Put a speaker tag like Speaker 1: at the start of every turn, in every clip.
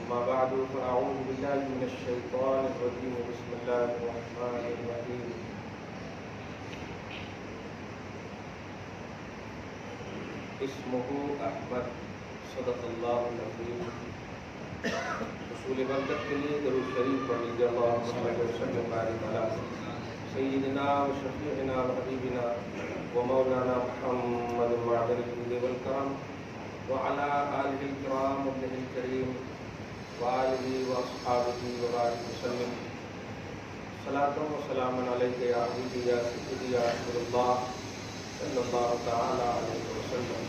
Speaker 1: أما بعد فأعوذ بالله من الشيطان الرجيم بسم الله الرحمن الرحيم اسمه أحمد صدق الله العظيم رسول برکت کے لیے درود شریف پڑھ لیجیے اللهم صل وسلم وبارك على سيدنا وشفيعنا وحبيبنا ومولانا محمد معدن الجود والكرم وعلى آله الكرام وابنه الكريم وآله وأصحابه وبارك وسلم صلاة وسلام عليك يا حبيبي يا سيدي يا رسول الله صلی اللہ تعالی علیہ وسلم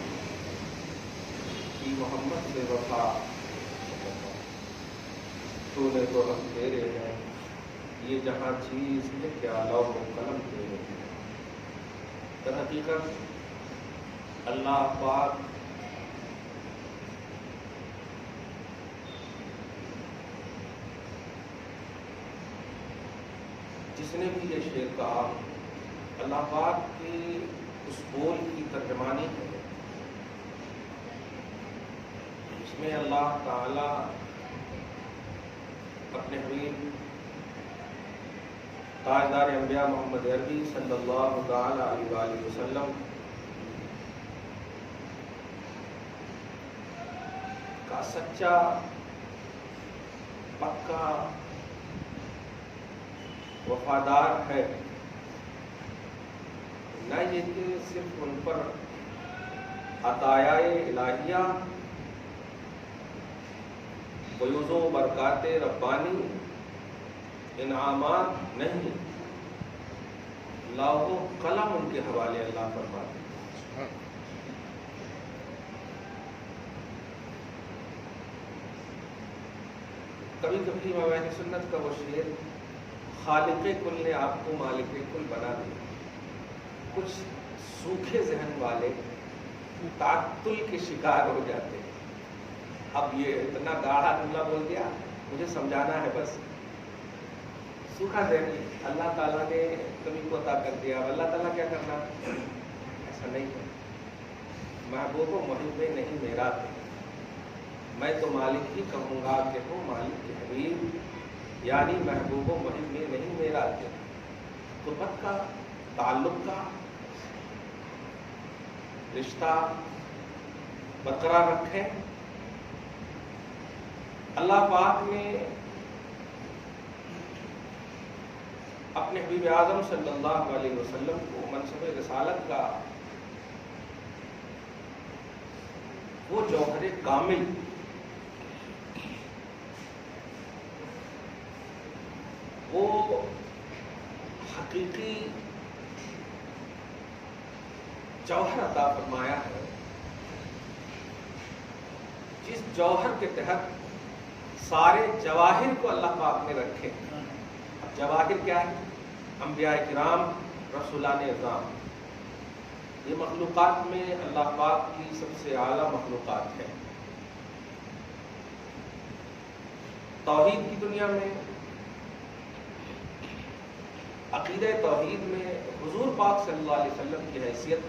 Speaker 1: کی محمد سے وفا تو نے تو ہم تیرے ہیں یہ جہاں چیز ہے کیا لوح و قلم تیرے ہیں. در حقیقت اللہ پاک جس نے بھی یہ شعر کہا اللہ پاک کی اس بول کی ترجمانی ہے اس میں اللہ تعالی اپنے حبیب تاجدار انبیاء محمد عربی صلی اللہ تعالی علیہ وآلہ وسلم کا سچا پکا وفادار ہے. نہ یہ کہ صرف ان پر عطایہ الہیہ فیوز و برکات ربانی انعامات نہیں لوح و قلم ان کے حوالے اللہ فرماتے ہیں. کبھی کبھی موائد سنت کا وہ شعر خالق کل نے آپ کو مالک کل بنا دیا. کچھ سوکھے ذہن والے تعطل کے شکار ہو جاتے ہیں. اب یہ اتنا گاڑھا جملہ بول دیا مجھے سمجھانا ہے بس. سوکھا ذہن اللہ تعالیٰ نے کبھی کو عطا کر دیا اللہ تعالیٰ کیا کرنا ایسا نہیں ہے. محبوب و محب نہیں میرا تھے میں تو مالک ہی کہوں گا کہ ہوں مالک کے حبیب یعنی محبوب و محب نہیں میرا تھے. قربت کا تعلق کا رشتہ برقرار رکھیں. اللہ پاک نے اپنے حبیب اعظم صلی اللہ علیہ وسلم کو منصب رسالت کا وہ جوہر کامل وہ حقیقی جوہر عطا فرمایا ہے جس جوہر کے تحت سارے جواہر کو اللہ پاک نے رکھے. اب جواہر کیا ہے؟ انبیاء کرام رسولان اعظام یہ مخلوقات میں اللہ پاک کی سب سے اعلیٰ مخلوقات ہیں. توحید کی دنیا میں عقیدہ توحید میں حضور پاک صلی اللہ علیہ وسلم کی حیثیت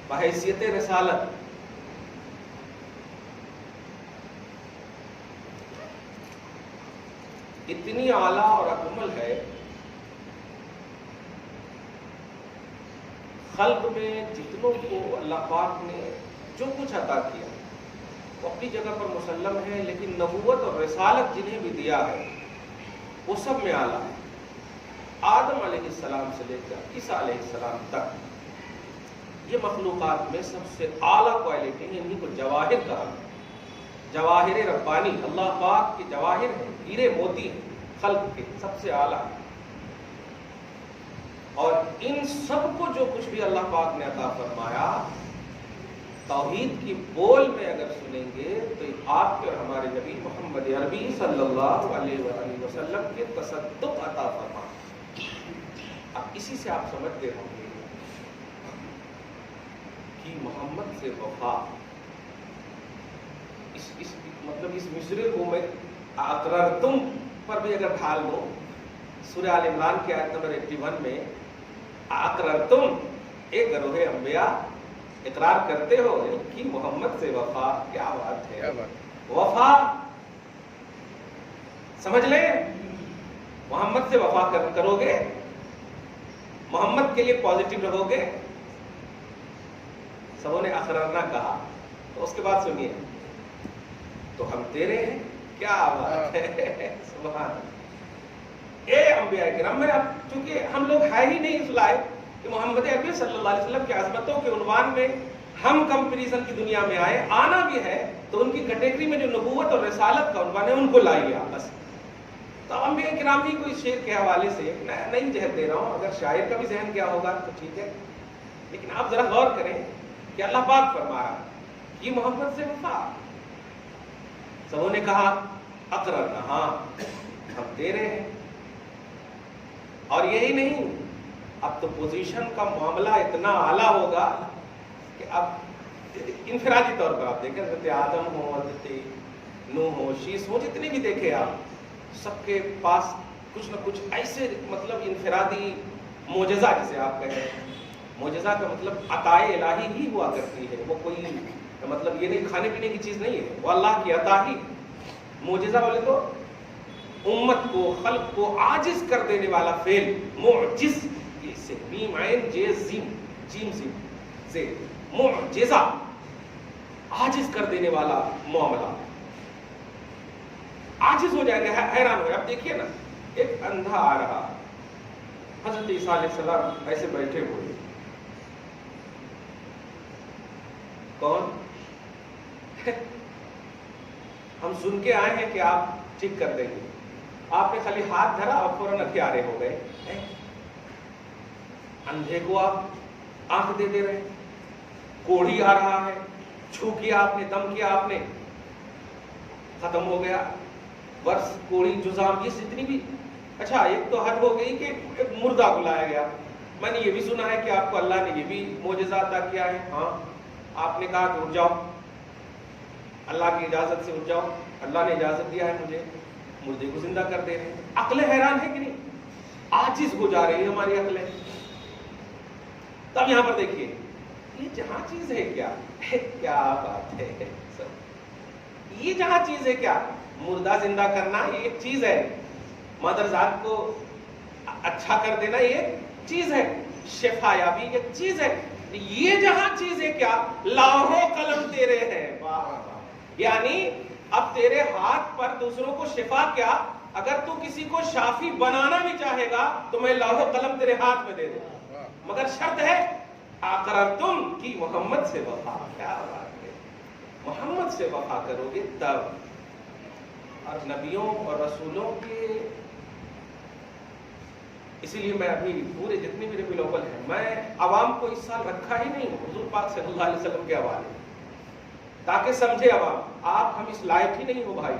Speaker 1: بحیثیت رسالت اتنی اعلیٰ اور اکمل ہے. خلق میں جتنوں کو اللہ پاک نے جو کچھ عطا کیا وہ اپنی جگہ پر مسلم ہے لیکن نبوت اور رسالت جنہیں بھی دیا ہے وہ سب میں اعلیٰ ہے. آدم علیہ السلام سے لے کر عیسیٰ علیہ السلام تک یہ مخلوقات میں سب سے اعلیٰ کوالٹی ہے. انہیں کو جواہر کہا. جواہر ربانی اللہ پاک کے جواہر ہیں ہیرے موتی ہیں خلق کے سب سے اعلیٰ. اور ان سب کو جو کچھ بھی اللہ پاک نے عطا فرمایا توحید کی بول میں اگر سنیں گے تو آپ کے اور ہمارے نبی محمد عربی صلی اللہ علیہ وآلہ وسلم کے تصدق عطا فرمایا. اب اسی سے آپ سمجھتے ہوں گے کہ محمد سے وفا مطلب اس مصرے کو میں اقررتم پر بھی اگر ڈھال لو سورہ آل عمران کی آیت نمبر 81 میں اقررتم ایک گروہ انبیاء اقرار کرتے ہو کہ محمد سے وفا. کیا بات ہے. وفا سمجھ لیں، محمد سے وفا کرو گے، محمد کے لیے پازیٹو رہو گے. سبوں نے اقررنا کہا. تو اس کے بعد سنیے، تو ہم تیرے ہیں. کیا بات ہے، سبحان. اے انبیاء کرام، میں اب چونکہ ہم لوگ ہے ہی نہیں اس لائق کہ محمد عربی صلی اللہ علیہ وسلم کی عظمتوں کے عنوان میں ہم کمپیریزن کی دنیا میں آئے. آنا بھی ہے تو ان کی کیٹیگری میں جو نبوت اور رسالت کا عنوان ہے ان کو لائیے آپ بس. تو انبیاء کرام ہی کو اس شعر کے حوالے سے نئی جہت دے رہا ہوں. اگر شاعر کا بھی ذہن کیا ہوگا تو ٹھیک ہے، لیکن آپ ذرا غور کریں کہ اللہ پاک فرما رہا کہ محمد سے وفا. سبوں نے کہا اقررنا، ہاں ہم تیرے ہیں. اور یہی نہیں، اب تو پوزیشن کا معاملہ اتنا اعلیٰ ہوگا کہ اب انفرادی طور پر آپ دیکھیں، حضرت آدم ہو، حضرت نوح ہو، شیس ہو، جتنے بھی دیکھے آپ، سب کے پاس کچھ نہ کچھ ایسے مطلب انفرادی معجزہ جسے آپ کہیں. معجزہ کا مطلب عطائے الہی ہی ہوا کرتی ہے، وہ کوئی مطلب یہ نہیں کھانے پینے کی چیز نہیں ہے، وہ اللہ کی عطا ہی. معجزہ بولے تو امت کو، خلق کو عاجز کر دینے والا فعل معجز، اس سے میم عین جے زیم جیم زیم سے معجزہ، عاجز کر دینے والا معاملہ. عاجز ہو جائیں گے، حیران ہو جائے. اب دیکھیے نا، ایک اندھا آ رہا، حضرت عیسیٰ علیہ السلام ایسے بیٹھے ہوئے. کون؟ ہم سن کے آئے ہیں کہ آپ ٹھیک کر دیں گے. آپ نے خالی ہاتھ دھرا اور فوراً ہتھیارے ہو گئے. اندھے کو آپ آنکھ دے رہے ہیں، کوڑھی آ رہا ہے، چھو کیا آپ نے، دم کیا آپ نے، ختم ہو گیا. ورس، کوڑھی، جزام، یہ جتنی بھی. اچھا ایک تو حد ہو گئی کہ ایک مردہ بلایا گیا. میں نے یہ بھی سنا ہے کہ آپ کو اللہ نے یہ بھی معجزہ عطا کیا ہے. ہاں، آپ نے کہا کہ اٹھ جاؤ، اللہ کی اجازت سے اٹھ جاؤ، اللہ نے اجازت دیا ہے مجھے، مردے کو زندہ کر دے رہے ہیں. عقلیں حیران ہے کہ نہیں؟ عاجز ہو جا رہی ہے ہماری عقلیں. تب یہاں پر دیکھیے، یہ جہاں چیز ہے کیا بات ہے. یہ جہاں چیز ہے کیا، مردہ زندہ کرنا یہ ایک چیز ہے، مادر ذات کو اچھا کر دینا یہ ایک چیز ہے، شفا یابی ایک چیز ہے. یہ جہاں چیز ہے کیا، لاہو قلم تیرے ہیں. یعنی اب تیرے ہاتھ پر دوسروں کو شفا کیا، اگر تو کسی کو شافی بنانا بھی چاہے گا تو میں لاہو قلم تیرے ہاتھ میں دے دوں، مگر شرط ہے اقررتم کی محمد سے وفا. کیا بات ہے، محمد سے وفا کرو گے تب. اور نبیوں اور رسولوں کے، اسی لیے میں ابھی پورے جتنے میرے بلوبل ہیں، میں عوام کو اس سال رکھا ہی نہیں ہوں حضور پاک صلی اللہ علیہ وسلم کے حوالے، تاکہ سمجھے عوام آپ ہم اس لائق ہی نہیں ہو بھائی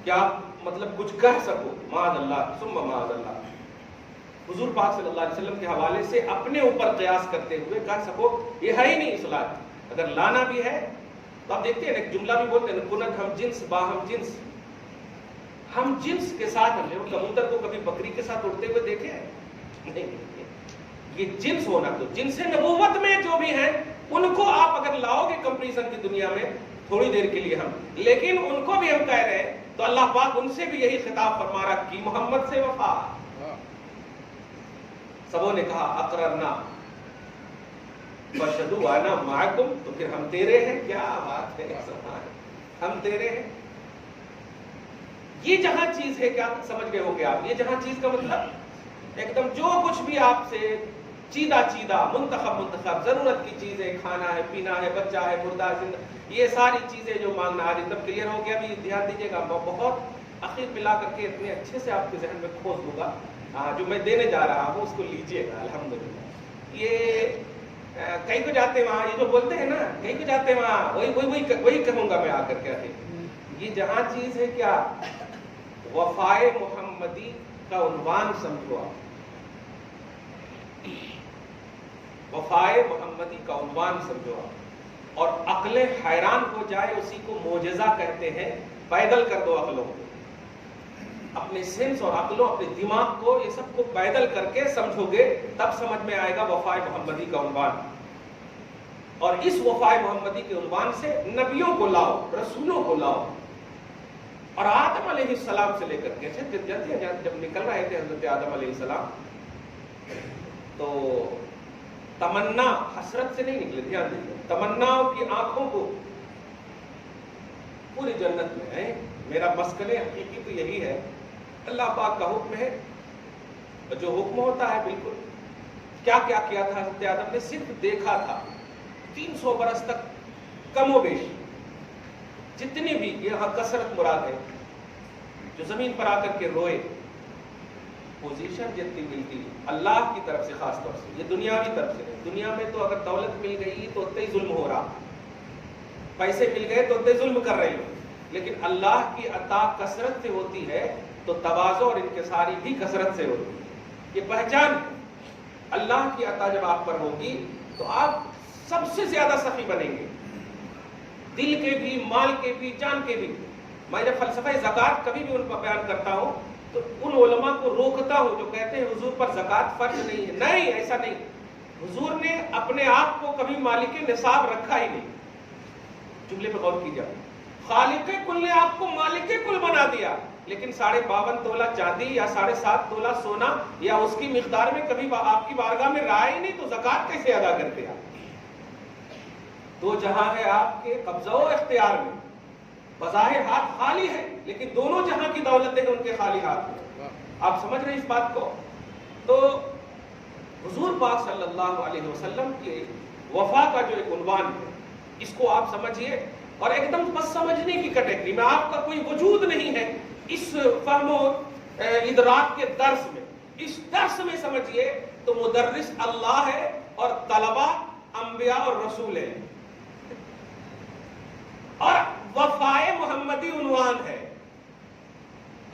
Speaker 1: کہ آپ مطلب کچھ کہہ سکو. معاذ اللہ ثم معاذ اللہ. حضور پاک صلی اللہ علیہ وسلم کے حوالے سے اپنے اوپر قیاس کرتے ہوئے کہہ سکو یہ ہے ہی نہیں اس لائق. اگر لانا بھی ہے تو آپ دیکھتے ہیں ایک جملہ بھی بولتے ہیں، کنت ہم جنس باہم جنس. ہم جنس کے ساتھ، ہم نے کبوتر کو کبھی بکری کے ساتھ اڑتے ہوئے دیکھے ہیں؟ نہیں. یہ جنس ہونا، تو جنس نبوت میں جو بھی ہیں ان کو آپ اگر لاؤ گے کمپریزن کی دنیا میں تھوڑی دیر کے لیے ہم، لیکن ان کو بھی ہم کہہ رہے ہیں تو اللہ پاک ان سے بھی یہی خطاب فرما رہا کہ محمد سے وفا. سبوں نے کہا اقررنا واشهدوا انا معکم، تو پھر ہم تیرے ہیں. کیا بات ہے، ہم تیرے ہیں. یہ جہاں چیز ہے، کیا سمجھ گئے ہو گے آپ؟ یہ جہاں چیز کا مطلب ایک دم جو کچھ بھی آپ سے چیدہ منتخب ضرورت کی چیزیں، کھانا ہے، پینا ہے، بچہ ہے، مردہ زندہ، یہ ساری چیزیں جو مانگنا. آج تب کلیئر ہو گیا. بھی دھیان دیجیے گا، بہت اخیر میں لا کر کے اتنے اچھے سے آپ کے ذہن میں کھوز دوں گا. جو میں دینے جا رہا ہوں اس کو لیجیے گا الحمدللہ. یہ کہیں کو جاتے وہاں، یہ جو بولتے ہیں نا کہیں کو جاتے وہاں، وہی کہوں گا میں آ کر کے. یہ جہاں چیز ہے کیا، وفائے محمدی کا عنوان سمجھو آپ. وفائے محمدی کا عنوان سمجھو آپ. اور عقلیں حیران ہو جائے اسی کو معجزہ کہتے ہیں. پیدل کر دو عقلوں کو، اپنے سینس اور عقلوں، اپنے دماغ کو، یہ سب کو پیدل کر کے سمجھو گے تب سمجھ میں آئے گا وفائے محمدی کا عنوان. اور اس وفائے محمدی کے عنوان سے نبیوں کو لاؤ، رسولوں کو لاؤ. اور آدم علیہ السلام سے لے کر کے جب نکل رہے تھے حضرت آدم علیہ السلام تو تمنا حسرت سے نہیں نکلے، دھیان دیجیے، تمناؤں کی آنکھوں کو پوری جنت میں ہے، میرا مسکن حقیقی تو یہی ہے، اللہ پاک کا حکم ہے، جو حکم ہوتا ہے بالکل۔ کیا کیا کیا تھا حضرت آدم نے؟ صرف دیکھا تھا 300 برس تک کم و بیش جتنی بھی، یہاں کثرت مراد ہے، جو زمین پر آ کر کے روئے، پوزیشن جتنی ملتی اللہ کی طرف سے، خاص طور سے، یہ دنیاوی طرف سے نہیں۔ دنیا میں تو اگر دولت مل گئی تو اتنے ہی ظلم ہو رہا، پیسے مل گئے تو اتنے ظلم کر رہے ہو، لیکن اللہ کی عطا کثرت سے ہوتی ہے تو تواضع اور انکساری بھی کثرت سے ہوتی ہے۔ یہ پہچان اللہ کی عطا جب آپ پر ہوگی تو آپ سب سے زیادہ سخی بنیں گے، دل کے بھی، مال کے بھی، جان کے بھی۔ میں جب فلسفہ زکوٰۃ کبھی بھی ان پر بیان کرتا ہوں تو ان علماء کو روکتا ہوں جو کہتے ہیں حضور پر زکوٰۃ فرض نہیں ہے۔ نہیں، ایسا نہیں، حضور نے اپنے آپ کو کبھی مالک نصاب رکھا ہی نہیں۔ جملے پہ غور کیجیے، خالق کل نے آپ کو مالک کل بنا دیا، لیکن 52.5 تولہ چاندی یا 7.5 تولہ سونا یا اس کی مقدار میں کبھی آپ کی بارگاہ میں رہا ہی نہیں، تو زکوٰۃ کیسے ادا کرتے آپ؟ دو جہاں ہے آپ کے قبضہ و اختیار میں، بظاہر ہاتھ خالی ہے لیکن دونوں جہاں کی دولتیں ہیں ان کے خالی ہاتھ میں۔ آپ سمجھ رہے ہیں اس بات کو؟ تو حضور پاک صلی اللہ علیہ وسلم کے وفا کا جو ایک عنوان ہے، اس کو آپ سمجھیے، اور ایک دم بس سمجھنے کی کیٹیگری میں، آپ کا کوئی وجود نہیں ہے اس فہم و ادراک کے درس میں۔ اس درس میں سمجھیے تو مدرس اللہ ہے اور طلبہ انبیاء اور رسول ہیں، اور وفائے محمدی عنوان ہے۔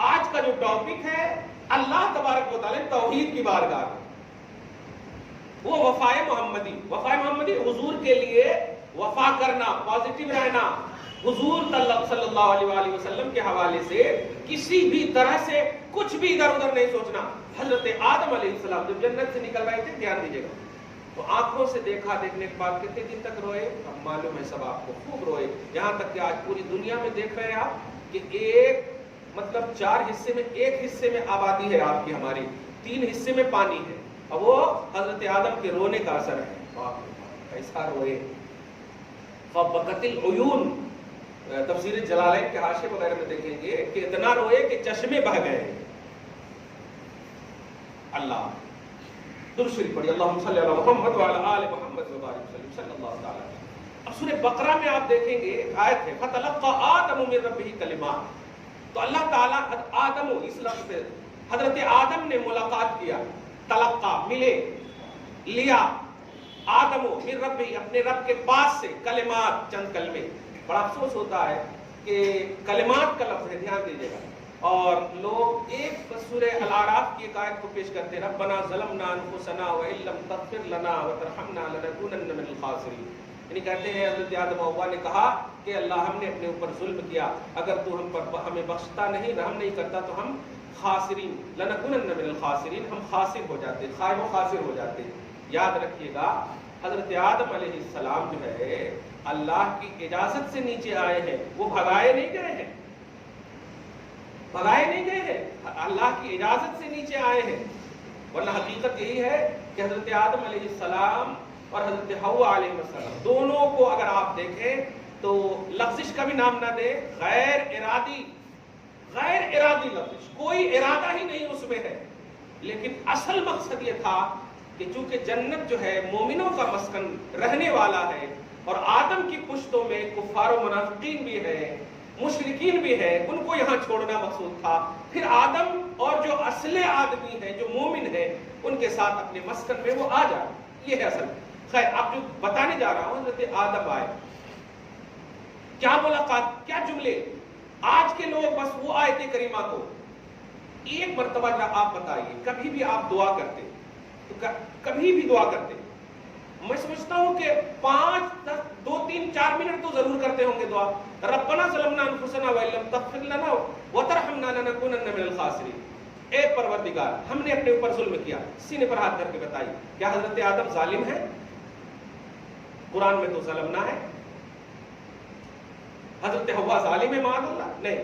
Speaker 1: آج کا جو ٹاپک ہے اللہ تبارک و تعالی توحید کی بارگاہ میں، وہ وفائے محمدی۔ وفائے محمدی حضور کے لیے وفا کرنا، پازیٹیو رہنا، حضور صلی اللہ علیہ وآلہ وسلم کے حوالے سے کسی بھی طرح سے کچھ بھی ادھر ادھر نہیں سوچنا۔ حضرت آدم علیہ السلام جب جنت سے نکل رہے تھے، دھیان دیجیے گا، تو آنکھوں سے دیکھا، دیکھنے کے بعد کتنے دن تک روئے؟ اب معلوم ہے سب آپ کو، خوب روئے، یہاں تک کہ آج پوری دنیا میں دیکھ رہے ہیں آپ کہ ایک مطلب 4 حصے میں 1 حصے میں آبادی ہے آپ کی، ہماری 3 حصے میں پانی ہے، اور وہ حضرت آدم کے رونے کا اثر ہے۔ ایسا روئے، فبکت العیون، تفسیر جلالین کے حاشیے وغیرہ میں دیکھیں گے کہ اتنا روئے کہ چشمے بہہ گئے۔ اللہ درود شریف پڑھیے، اللہم صلی علی محمد وعلی آل محمد وبارک وسلم صلی اللہ تعالی علیہ وسلم۔ اب سورہ بقرہ میں آپ دیکھیں گے ایک آیت ہے، فتلقى آدم من ربہ کلمات، تو اللہ تعالیٰ آدم، اس لفظ سے حضرت آدم نے ملاقات کیا، تلقى ملے، لیا، آدم من ربہ اپنے رب کے پاس سے، کلمات چند کلمے۔ بڑا افسوس ہوتا ہے کہ کلمات کا لفظ ہے، دھیان دیجیے گا، اور لوگ ایک سورہ الاعراف کی ایک آیت کو پیش کرتے ہیں، ربنا ظلمنا انفسنا وان لم تغفر لنا وترحمنا لنکونن من الخاسرین، یعنی کہتے ہیں حضرت آدم و حوا نے کہا کہ اللہ ہم نے اپنے اوپر ظلم کیا، اگر تو ہمیں بخشتا نہیں، رحم نہیں کرتا تو ہم خاسرین، لنکونن من الخاسرین، ہم خاسر ہو جاتے، خائب و خاسر ہو جاتے۔ یاد رکھیے گا حضرت آدم علیہ السلام جو ہے اللہ کی اجازت سے نیچے آئے ہیں، وہ بھگائے نہیں گئے ہیں، بھگائے نہیں گئے ہیں، اللہ کی اجازت سے نیچے آئے ہیں، ورنہ حقیقت یہی ہے کہ حضرت آدم علیہ السلام اور حضرت حوا علیہ السلام دونوں کو اگر آپ دیکھیں تو لغزش کا بھی نام نہ دیں، غیر ارادی لغزش، کوئی ارادہ ہی نہیں اس میں ہے، لیکن اصل مقصد یہ تھا کہ چونکہ جنت جو ہے مومنوں کا مسکن رہنے والا ہے، اور آدم کی پشتوں میں کفار و منافقین بھی ہیں، مشرکین بھی ہیں، ان کو یہاں چھوڑنا مقصود تھا، پھر آدم اور جو اصل آدمی ہیں، جو مومن ہیں، ان کے ساتھ اپنے مسکن میں وہ آ جائے، یہ ہے اصل۔ خیر، اب جو بتانے جا رہا ہوں، حضرت آدم آئے، کیا ملاقات، کیا جملے۔ آج کے لوگ بس وہ آیت کریمہ کو ایک مرتبہ آپ بتائیے، کبھی بھی آپ دعا کرتے تو کبھی بھی دعا کرتے، میں سمجھتا ہوں کہ 5 10 2 3 4 منٹ تو ضرور کرتے ہوں گے دعا، ربنا ظلمنا انفسنا وان لم تغفر لنا وترحمنا لنکونن من الخاسرین، اے پروردگار ہم نے اپنے اوپر ظلم کیا۔ سینے پر ہاتھ کر کے بتائیے، کیا حضرت آدم ظالم ہے؟ قرآن میں تو ظلمنا ہے۔ حضرت حوا ظالم ہے؟ معاذ اللہ، نہیں،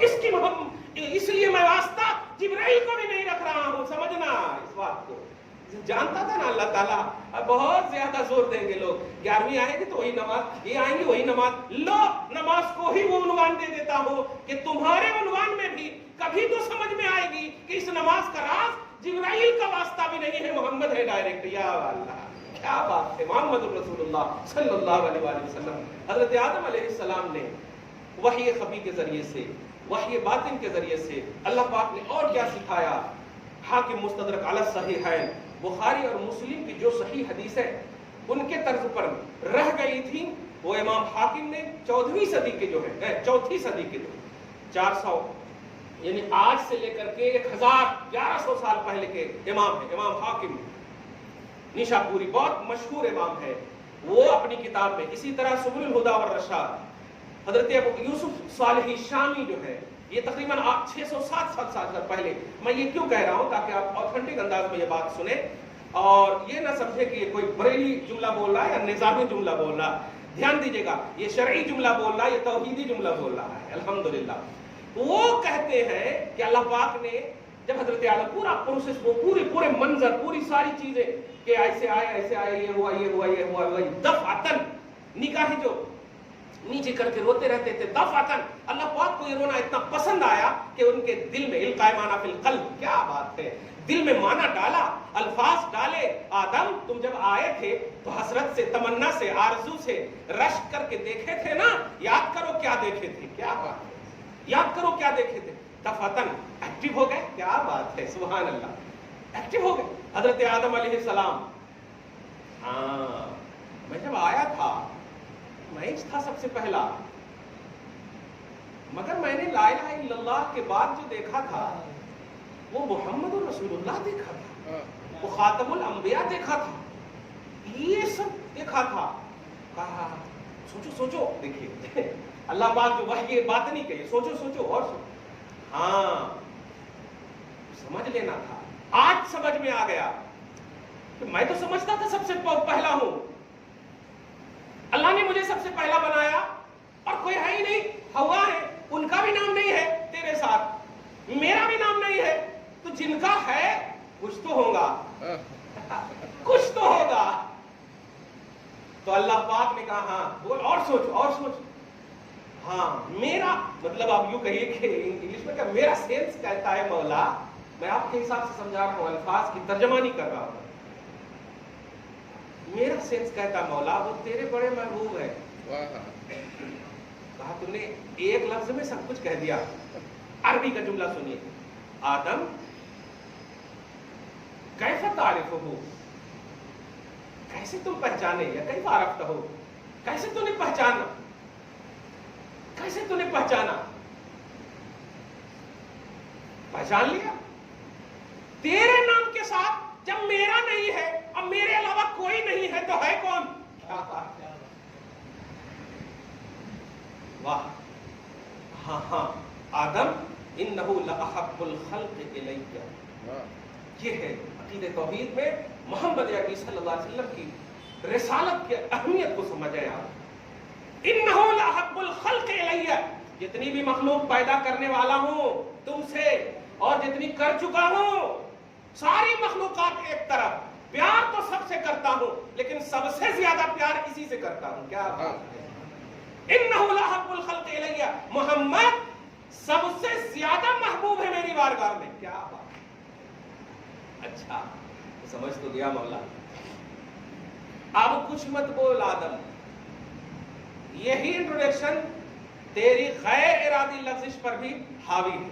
Speaker 1: اس لیے میں واسطہ جبرائیل کو بھی نہیں رکھ رہا ہوں، سمجھنا اس بات کو۔ جانتا تھا نا اللہ تعالیٰ بہت زیادہ زور دیں گے لوگ، 11ویں آئے گی تو وہی نماز، یہ آئیں گی وہی نماز، لو نماز کو ہی وہ عنوان دے دیتا ہوں کہ تمہارے عنوان میں بھی کبھی تو سمجھ میں آئے گی کہ اس نماز کا راز جبرائیل کا واسطہ بھی نہیں ہے، محمد ہے ڈائریکٹ۔ یا اللہ کیا بات ہے، محمد رسول اللہ صلی اللہ علیہ وآلہ وسلم۔ حضرت آدم علیہ السلام نے وحی خفی کے ذریعے سے، وحی باطن کے ذریعے سے اللہ پاک نے اور کیا سکھایا؟ حاکم مستدرک علی الصحیحین، بخاری اور مسلم کی جو صحیح حدیث ہے ان کے طرز پر رہ گئی تھی، وہ امام حاکم نے 14ویں صدی کے جو ہے، چوتھی صدی کے جو 400 یعنی آج سے لے کر کے 1100 سال پہلے کے امام ہیں، امام حاکم نیشا پوری، بہت مشہور امام ہے، وہ اپنی کتاب میں، اسی طرح سبل الہدی والرشاد، حضرت ابو یوسف صالحی شامی جو ہے، یہ تقریباً 607 سال پہلے، میں یہ کیوں کہہ رہا ہوں تاکہ آپ آتھنٹک انداز میں یہ بات سنیں اور یہ نہ سمجھے کہ یہ کوئی بریلی جملہ بول رہا ہے یا نظامی جملہ بول رہا ہے، دھیان دیجئے گا، یہ شرعی جملہ بول رہا ہے، یہ توحیدی جملہ بول رہا ہے، الحمدللہ۔ وہ کہتے ہیں کہ اللہ پاک نے جب حضرت آدم پورا پروسیس، وہ پورے منظر، پوری ساری چیزیں کہ ایسے آئے، یہ ہوا، دفعتاً نگاہیں جو نیچے کر کے روتے رہتے تھے، دفعتاً اللہ پاک کو یہ رونا اتنا پسند آیا کہ ان کے دل میں القاء معنی فی القلب، کیا بات ہے، دل میں معنی ڈالا، الفاظ ڈالے۔ آدم تم جب آئے تھے تو حسرت سے، تمنا سے، آرزو سے رشک کر کے دیکھے تھے نا، یاد کرو کیا دیکھے تھے، کیا بات ہے، یاد کرو کیا دیکھے تھے، دفعتاً ایکٹیو ہو گئے، کیا بات ہے، سبحان اللہ، ایکٹیو ہو گئے حضرت آدم علیہ السلام۔ ہاں میں جب آیا تھا میں تھا سب سے پہلا، مگر میں نے لا الہ الا اللہ کے بعد جو دیکھا تھا وہ محمد رسول اللہ دیکھا تھا، وہ خاتم الانبیاء دیکھا تھا، یہ سب دیکھا تھا۔ کہا سوچو، دیکھیے اللہ پاک جو وحی باطنی کہے، سوچو اور ہاں سمجھ لینا تھا۔ آج سمجھ میں آ گیا کہ میں تو سمجھتا تھا سب سے پہلا ہوں، اللہ نے مجھے سب سے پہلا بنایا اور کوئی ہے ہی نہیں، ہوا ہے، ان کا بھی نام نہیں ہے تیرے ساتھ، میرا بھی نام نہیں ہے، تو جن کا ہے کچھ تو ہوگا، کچھ تو ہوگا۔ تو اللہ پاک نے کہا ہاں بول، اور سوچ، ہاں میرا مطلب آپ یوں کہیے کہ انگلش میں کہ میرا سینس کہتا ہے مولا، میں آپ کے حساب سے سمجھا رہا ہوں، الفاظ کی ترجمہ نہیں کر رہا ہوں، میرا سینس کہتا مولا وہ تیرے بڑے محبوب ہے۔ کہا تم نے ایک لفظ میں سب کچھ کہہ دیا۔ عربی کا جملہ سنیے، آدم کیف تعرفہ، کیسے تم پہچانے، یا کیف عرفتہ، کیسے تو نے پہچانا، کیسے تو نے پہچانا، پہچان لیا تیرے نام کے ساتھ، جب میرا نہیں ہے، اب میرے علاوہ کوئی نہیں ہے تو ہے کون؟ واہ، ہاں آدم انہ لاحب الخلق الی، یہ ہے عقیدہ توحید میں محمد عربی صلی اللہ علیہ وسلم کی رسالت کی اہمیت کو سمجھیں آپ۔ انہ لاحب الخلق الی، جتنی بھی مخلوق پیدا کرنے والا ہوں تم سے اور جتنی کر چکا ہوں، ساری مخلوقات ایک طرف، پیار تو سب سے کرتا ہوں لیکن سب سے زیادہ پیار اسی سے کرتا ہوں، کیا بات ہے، انہ لاحب الخلق الی، محمد سب سے زیادہ محبوب ہے میری بارگاہ میں، کیا بات ہے۔ اچھا سمجھ تو گیا مولا، اب کچھ مت بول آدم، یہی انٹروڈکشن تیری غیر ارادی لفظش پر بھی حاوی ہے۔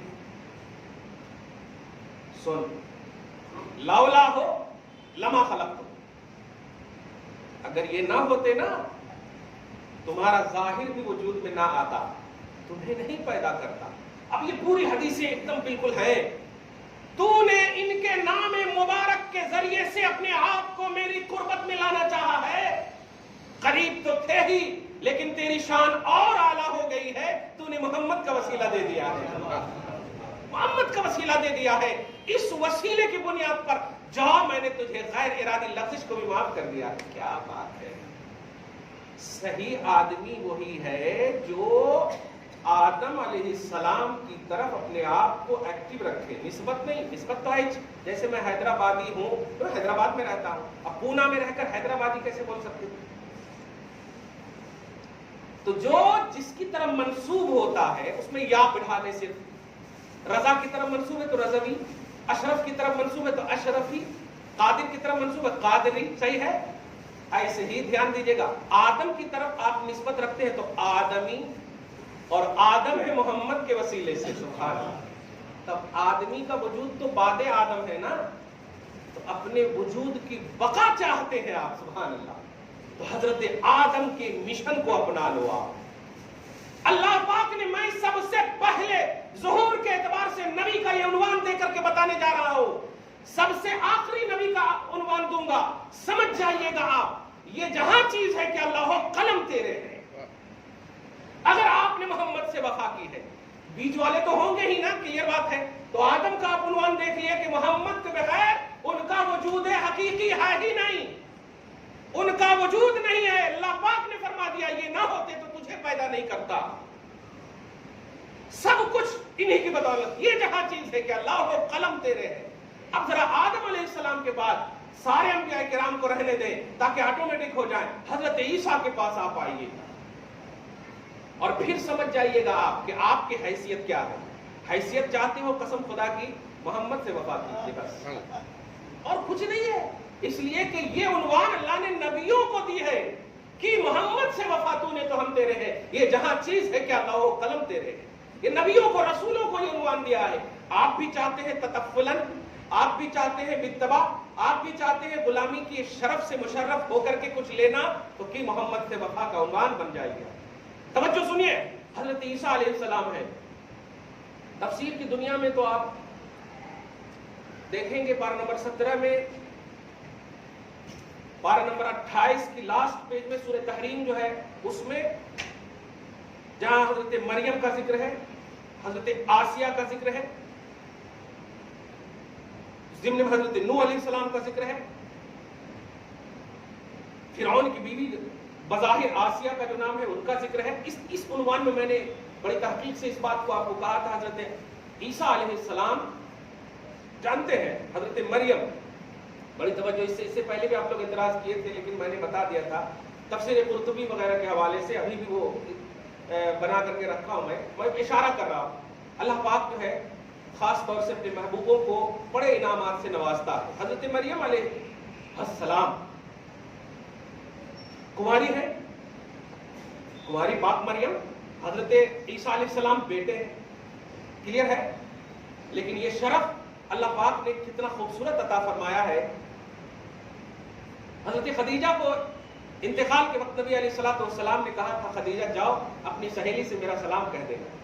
Speaker 1: سن، لولا ہو لما خلقت، اگر یہ نہ ہوتے نا تمہارا ظاہر بھی وجود میں نہ آتا، تمہیں نہیں پیدا کرتا۔ اب یہ پوری حدیثیں ایک دم بالکل ہیں، تو نے ان کے نام مبارک کے ذریعے سے اپنے آپ کو میری قربت میں لانا چاہا ہے، قریب تو تھے ہی لیکن تیری شان اور اعلیٰ ہو گئی ہے، تو نے محمد کا وسیلہ دے دیا ہے، محمد کا وسیلہ دے دیا ہے، اس وسیلے کی بنیاد پر جاؤ میں نے تجھے غیر ارادی لفظ کو بھی معاف کر دیا ہے، کیا بات ہے۔ صحیح آدمی وہی ہے جو آدم علیہ السلام کی طرف اپنے آپ کو ایکٹیو رکھے. نسبت نہیں, نسبت تو ہے جیسے میں حیدرآبادی ہوں تو حیدرآباد میں رہتا ہوں, اب پونا میں رہ کر حیدرآبادی کیسے بول سکتے ہیں؟ تو جو جس کی طرف منسوب ہوتا ہے اس میں یا بٹھانے سے, رضا کی طرف منسوب ہے تو رضوی, اشرف کی طرف منسوب ہے تو اشرفی, قادر کی طرف منسوب ہے قادری. صحیح ہے؟ ایسے ہی دھیان دیجیے گا, آدم کی طرف آپ نسبت رکھتے ہیں تو آدمی, اور آدم ہے محمد کے وسیلے سے. سبحان اللہ. تب آدمی کا وجود تو بعد آدم ہے نا, تو اپنے وجود کی بقا چاہتے ہیں آپ. سبحان اللہ. تو حضرت آدم کے مشن کو اپنا لو آپ. اللہ پاک نے, میں سب سے پہلے ظہور کے اعتبار سے نبی کا یہ عنوان دے کر کے بتانے جا رہا ہوں, سب سے آخری نبی کا عنوان دوں گا. سمجھ جائیے گا آپ, یہ جہاں چیز ہے کہ اللہ قلم تیرے ہیں. اگر آپ نے محمد سے وفا کی ہے, بیچ والے تو ہوں گے ہی نا, کلیئر بات ہے. تو آدم کا آپ عنوان دیکھ لیے کہ محمد کے بغیر ان کا وجود حقیقی ہے ہی نہیں, ان کا وجود نہیں ہے. اللہ پاک نے فرما دیا یہ نہ ہوتے تو تجھے پیدا نہیں کرتا. سب کچھ انہی کی بدولت. یہ جہاں چیز ہے کہ اللہ قلم تیرے ہے. اب ذرا آدم علیہ السلام کے بعد سارے انبیاء کرام کو رہنے دیں تاکہ آٹومیٹک ہو جائیں. حضرت عیسیٰ کے پاس آپ آئیے اور پھر سمجھ جائیے گا آپ کہ آپ کی حیثیت کیا ہے. حیثیت چاہتے ہو قسم خدا کی محمد سے وفا کیجیے بس, اور کچھ نہیں ہے. اس لیے کہ یہ عنوان اللہ نے نبیوں کو دی ہے کہ محمد سے وفا تو نے تو ہم تیرے ہیں. یہ جہاں چیز ہے کہ اللہ قلم تیرے ہیں. یہ نبیوں کو, رسولوں کو یہ عنوان دیا ہے. آپ بھی چاہتے ہیں تطفلاً, آپ بھی چاہتے ہیں باتباع, آپ بھی چاہتے ہیں غلامی کی شرف سے مشرف ہو کر کے کچھ لینا, تو کہ محمد سے وفا کا عنوان بن جائے گا. توجہ سنیے, حضرت عیسیٰ علیہ السلام ہے. تفسیر کی دنیا میں تو آپ دیکھیں گے پارہ نمبر 17 میں, پارہ نمبر 28 کی لاسٹ پیج میں سورہ تحریم جو ہے اس میں جہاں حضرت مریم کا ذکر ہے, حضرت آسیہ کا ذکر ہے, ضمن میں حضرت نوح علیہ السلام کا ذکر ہے, فرعون کی بیوی بظاہر آسیہ کا جو نام ہے ان کا ذکر ہے. اس عنوان میں میں نے بڑی تحقیق سے اس بات کو آپ کو کہا تھا. حضرت عیسیٰ علیہ السلام جانتے ہیں, حضرت مریم, بڑی توجہ, اس سے پہلے بھی آپ لوگ اعتراض کیے تھے لیکن میں نے بتا دیا تھا تفسیر قرطبی وغیرہ کے حوالے سے, ابھی بھی وہ بنا کر کے رکھا ہوں. میں اشارہ کر رہا ہوں, اللہ پاک جو ہے خاص طور سے اپنے محبوبوں کو بڑے انعامات سے نوازتا ہے. حضرت مریم علیہ السلام کنواری ہے, کنواری پاک مریم. حضرت عیسیٰ علیہ السلام بیٹے ہیں, کلیئر ہے. لیکن یہ شرف اللہ پاک نے کتنا خوبصورت عطا فرمایا ہے. حضرت خدیجہ کو انتقال کے وقت نبی علیہ السلام نے کہا تھا, خدیجہ جاؤ اپنی سہیلی سے میرا سلام کہہ دینا.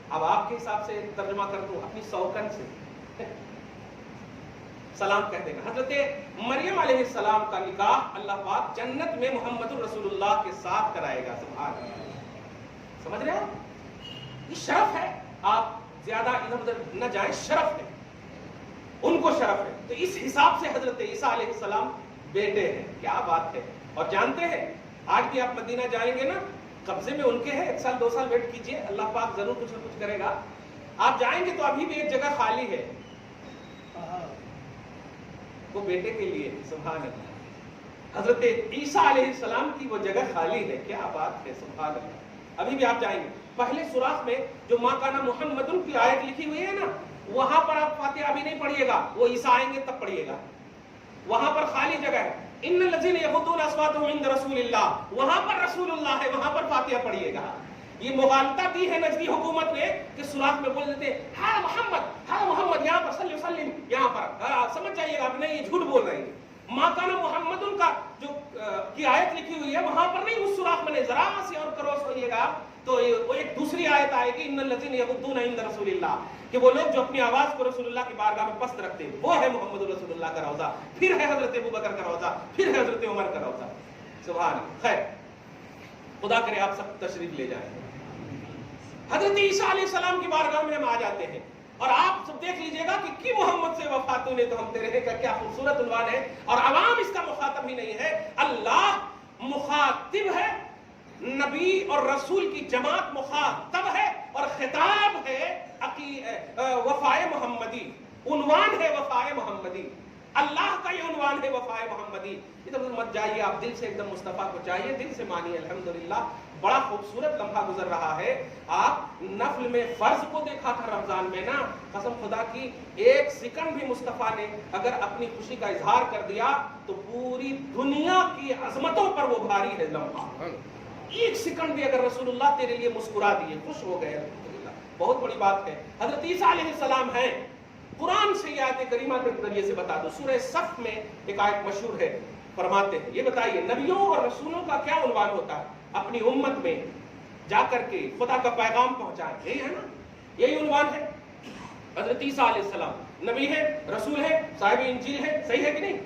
Speaker 1: اب آپ کے حساب سے ترجمہ کر دوں, اپنی سوکن سے سلام کہہ دینا. حضرت مریم علیہ السلام کا نکاح اللہ پاک جنت میں محمد الرسول اللہ کے ساتھ کرائے گا. سبحان اللہ. سمجھ رہے ہیں آپ؟ یہ شرف ہے, آپ زیادہ ادھر ادھر نہ جائیں, شرف ہے, ان کو شرف ہے. تو اس حساب سے حضرت عیسیٰ علیہ السلام بیٹے ہیں. کیا بات ہے. اور جانتے ہیں آج بھی آپ مدینہ جائیں گے نا, قبضے میں ان کے ہیں, 1 سال 2 سال ویٹ کیجئے, اللہ پاک ضرور کچھ نہ کچھ کرے گا. آپ جائیں گے تو ابھی بھی ایک جگہ خالی ہے وہ بیٹے کے لیے. سبحان اللہ. حضرت عیسیٰ علیہ السلام کی وہ جگہ خالی ہے. کیا بات ہے. سبحان اللہ. ابھی بھی آپ جائیں گے, پہلے سوراخ میں جو ماں کا نام محمد کی آیت لکھی ہوئی ہے نا, وہاں پر آپ فاتحہ ابھی نہیں پڑھیے گا, وہ عیسیٰ آئیں گے تب پڑھیے گا. وہاں پر خالی جگہ ہے. ان الذین یغضون اصواتهم عند رسول اللہ, وہاں پر رسول اللہ ہے, وہاں پر فاتحہ پڑھیے گا. یہ مغالطہ دی ہے نجدی حکومت نے کہ سوراخ میں بول دیتے ہاں محمد یہاں پر صلی وسلم, یہاں پر سمجھ جائیے گا آپ, نہیں یہ جھوٹ بول رہے ہیں. ماں کا نام محمد کا جو کی آیت لکھی ہوئی ہے وہاں پر نہیں, اس سوراخ میں نہیں. ذرا سے اور کروس ہوئیے گا تو وہ ایک دوسری آیت آئے گی, ان الذین یغضون عند رسول اللہ, کہ وہ لوگ جو اپنی آواز کو رسول اللہ کی بارگاہ میں پست رکھتے ہیں, وہ ہے محمد رسول اللہ کا روضہ, پھر ہے حضرت ابوبکر کا روضہ, پھر ہے حضرت عمر کا روضہ. سبحان اللہ. خیر, خدا کرے آپ سب تشریف لے جائیں. حضرت عیسیٰ علیہ السلام کی بارگاہ میں ہم آ جاتے ہیں, اور آپ سب دیکھ لیجئے گا کہ کی محمد سے وفا تو نے تو ہم تیرے ہیں, کا کیا خوبصورت عنوان ہے. اور عوام اس کا مخاطب ہی نہیں ہے, اللہ مخاطب ہے نبی اور رسول کی جماعت مخاطب ہے اور خطاب ہے وفائے محمدی، عنوان ہے وفائے محمدی، اللہ کا یہ عنوان ہے وفائے محمدی. ادھر مت جائیے آپ، دل سے ایک دم مصطفیٰ کو چاہیے، دل سے مانیے. الحمدللہ بڑا خوبصورت لمحہ گزر رہا ہے. آپ نفل میں فرض کو دیکھا تھا رمضان میں نا، قسم خدا کی ایک سیکنڈ بھی مصطفیٰ نے اگر اپنی خوشی کا اظہار کر دیا تو پوری دنیا کی عظمتوں پر وہ بھاری ہے لمحہ. ایک سیکنڈ بھی اگر رسول اللہ تیرے لیے مسکرا دیے، خوش ہو گئے، الحمدللہ بہت بڑی بات ہے. حضرت عیسیٰ علیہ السلام ہیں، قرآن سے یہ آیت کریمہ کے ذریعے سے بتا دو. سورہ صف میں ایک آیت مشہور ہے، فرماتے ہیں یہ بتائیے نبیوں اور رسولوں کا کیا عنوان ہوتا ہے؟ اپنی امت میں جا کر کے خدا کا پیغام پہنچائیں. یہی ہے نا، یہی عنوان ہے. حضرت عیسیٰ علیہ السلام نبی ہے، رسول ہے، صاحب انجیل ہے، صحیح ہے کہ نہیں؟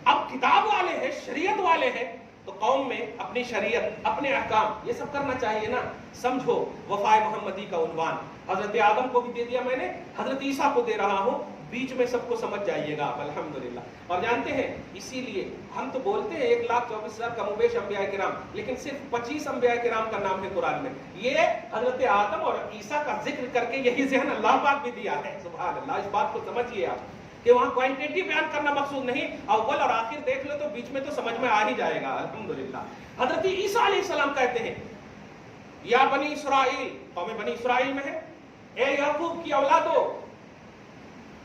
Speaker 1: اب کتاب والے ہیں، شریعت والے ہیں، تو قوم میں اپنی شریعت، اپنے احکام، یہ سب کرنا چاہیے نا. سمجھو وفائے محمدی کا عنوان حضرت آدم کو بھی دے دیا میں نے، حضرت عیسیٰ کو دے رہا ہوں، بیچ میں سب کو سمجھ جائیے گا آپ الحمدللہ. اور جانتے ہیں اسی لیے ہم تو بولتے ہیں 1,24,000 کم و بیش انبیاء کرام، لیکن صرف 25 انبیاء کرام کا نام ہے قرآن میں. یہ حضرت آدم اور عیسیٰ کا ذکر کر کے یہی ذہن اللہ پاک بھی دیا ہے. سبحان اللہ، اس بات کو سمجھیے آپ کہ وہاں کوانٹیٹی بیان کرنا مقصود نہیں، اول اور آخر دیکھ لو تو بیچ میں تو سمجھ میں آ ہی جائے گا الحمدللہ. حضرت عیسیٰ علیہ السلام کہتے ہیں یا بنی اسرائیل، قوم بنی اسرائیل میں ہے، اے یعقوب کی اولادو،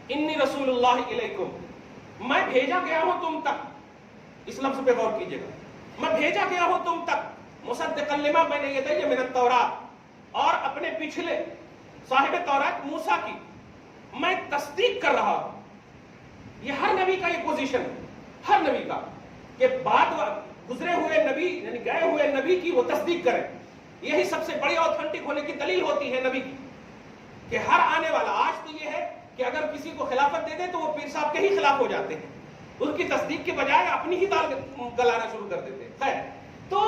Speaker 1: انی رسول اللہ علیکم، میں بھیجا گیا ہوں تم تک. اس لفظ پہ غور کیجئے گا، میں بھیجا گیا ہوں تم تک، مصدقا لما بین یدی من التوراۃ، اور اپنے پچھلے صاحب تورات موسیٰ کی میں تصدیق کر رہا ہوں. یہ ہر نبی کا یہ پوزیشن ہے، ہر نبی کا، کہ بعد گزرے ہوئے نبی یعنی گئے ہوئے نبی کی وہ تصدیق کریں. یہی سب سے بڑی اوتھینٹک ہونے کی دلیل ہوتی ہے نبی کی، کہ ہر آنے والا، آج تو یہ ہے کہ اگر کسی کو خلافت دے دے تو وہ پیر صاحب کے ہی خلاف ہو جاتے ہیں، ان کی تصدیق کے بجائے اپنی ہی دال گلانا شروع کر دیتے ہیں. خیر، تو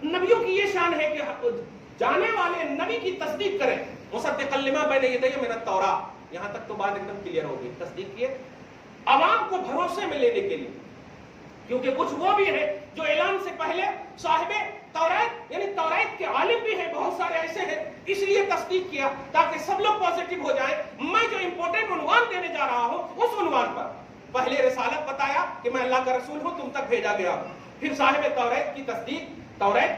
Speaker 1: نبیوں کی یہ شان ہے کہ جانے والے نبی کی تصدیق کریں. مصدقا لما بین یدی من التوراۃ، یہاں تک تو بات ایک دم کلیئر ہو گئی. تصدیق کیے عوام کو بھروسے میں لینے کے لیے، کیونکہ کچھ وہ بھی ہے جو اعلان سے پہلے صاحب تورات یعنی تورات کے عالم بھی ہیں، بہت سارے ایسے ہیں، اس لیے تصدیق کیا تاکہ سب لوگ پازیٹیو ہو جائیں. میں جو امپورٹنٹ عنوان دینے جا رہا ہوں اس عنوان پر پہلے رسالت بتایا کہ میں اللہ کا رسول ہوں، تم تک بھیجا گیا ہوں. پھر صاحب تورات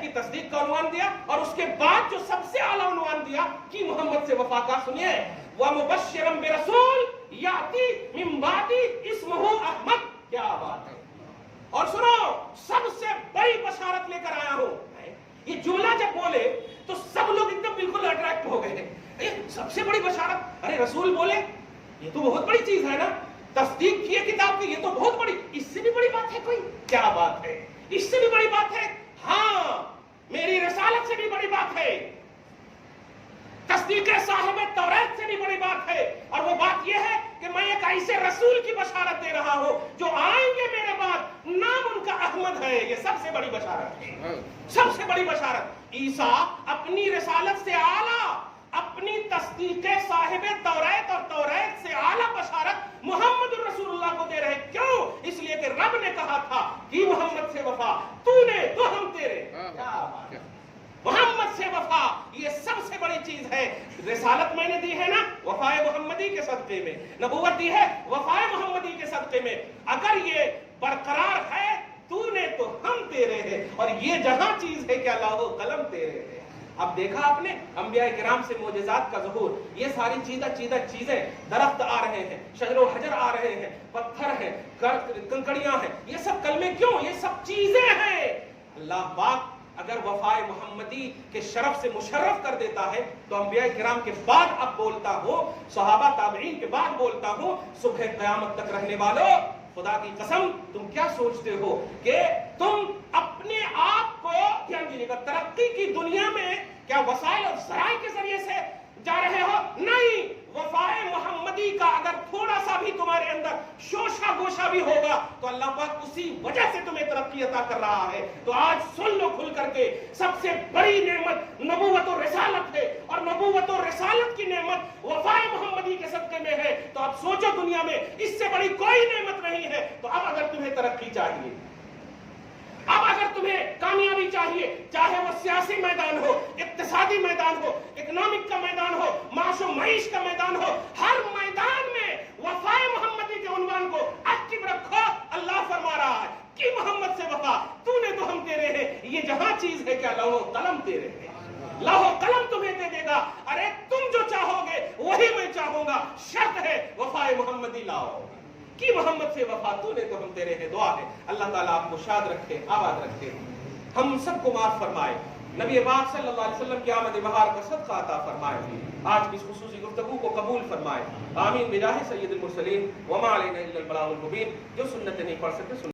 Speaker 1: کی تصدیق کا عنوان دیا، اور اس کے بعد جو سب سے اعلیٰ عنوان دیا کہ محمد سے وفا کا. سنیے، وَمُبَشِّرًا بِرَسُولٍ يَأْتِي مِن بَعْدِهِ اسْمُهُ احمد. کیا بات ہے! اور سنو، سب سے بڑی بشارت لے کر آیا ہوں. یہ جملہ جب بولے تو سب لوگ ایک دم بالکل اٹریکٹ ہو گئے. سب سے بڑی بشارت، ارے رسول بولے، یہ تو بہت بڑی چیز ہے نا. تصدیق کیے کتاب کی، یہ تو بہت بڑی، اس سے بھی بڑی بات ہے کوئی؟ کیا بات ہے! اس سے بھی بڑی بات ہے، ہاں میری رسالت سے بھی بڑی بات ہے، تصدیق صاحب تورات سے بھی بڑی بات ہے. اور وہ بات یہ ہے کہ میں ایک ایسے رسول کی بشارت دے رہا ہوں جو آئیں گے میرے بعد، نام ان کا احمد ہے. یہ سب سے بڑی بشارت ہے، سب سے بڑی بشارت. عیسیٰ اپنی رسالت سے اعلیٰ، اپنی تصدیق صاحب تورات اور تورات سے اعلیٰ بشارت محمد رسول اللہ کو دے رہے. کیوں؟ اس لیے کہ رب نے کہا تھا کہ محمد سے وفا، تو نے تو ہم تیرے. کیا بات ہے! محمد سے وفا، یہ سب سے بڑی چیز ہے. رسالت میں نے دی ہے نا وفائے محمدی کے صدقے میں، نبوت دی ہے وفائے محمدی کے صدقے میں. اگر یہ برقرار ہے تو نے تو ہم تیرے ہیں، اور یہ جہاں چیز ہے کہ اللہ و قلم تیرے ہیں. اب دیکھا آپ نے انبیاء کرام سے معجزات کا ظہور. یہ ساری چیزیں، درخت آ رہے ہیں، شجر و حجر آ رہے ہیں، پتھر ہیں، کنکڑیاں ہیں، یہ سب کلمے کیوں؟ یہ سب چیزیں ہیں. اللہ پاک اگر وفائے محمدی کے شرف سے مشرف کر دیتا ہے تو انبیاء کرام کے بعد اب بولتا ہوں، صحابہ تابعین کے بعد بولتا ہوں، صبح قیامت تک رہنے والوں، خدا کی قسم تم کیا سوچتے ہو کہ تم اپنے آپ کو دھیان دیجیے گا ترقی کی دنیا میں کیا وسائل اور ذرائع کے ذریعے سے جا رہے ہو؟ نہیں. وفائے محمدی کا اگر تھوڑا سا بھی تمہارے اندر شوشہ گوشہ بھی ہوگا تو اللہ پاک اسی وجہ سے تمہیں ترقی عطا کر رہا ہے. تو آج سن لو کھل کر کے، سب سے بڑی نعمت نبوت و رسالت ہے، اور نبوت و رسالت کی نعمت وفائے محمدی کے صدقے میں ہے. تو اب سوچو دنیا میں اس سے بڑی کوئی نعمت نہیں ہے. تو اب اگر تمہیں ترقی چاہیے،
Speaker 2: اب اگر تمہیں کامیابی چاہیے، چاہے وہ سیاسی میدان ہو، اقتصادی میدان ہو، اکنامک کا میدان ہو، معاش و معیش کا میدان ہو، ہر میدان میں وفائے محمدی کے عنوان کو ایکٹیو رکھو۔ اللہ فرما رہا ہے کہ محمد سے وفا، تو نے تو ہم تیرے ہیں، یہ جہاں چیز ہے کیا لوح و قلم تیرے ہیں، لوح و قلم تمہیں دے دے گا، ارے تم جو چاہو گے وہی میں چاہوں گا، شرط ہے وفائے محمدی لاؤ کہ محمد سے وفا، تو نے تو ہم تیرے ہیں۔ دعا ہے اللہ تعالیٰ آپ کو شاد رکھے، آباد رکھے، ہم سب کو معاف فرمائے، نبی پاک صلی اللہ علیہ وسلم کی آمد بہار کا صدقہ عطا فرمائے، آج کی اس خصوصی گفتگو کو قبول فرمائے، آمین بجاہ سید المرسلین، وما علینا الا البلاغ المبین۔ جو سنت نہیں پڑھ سکتے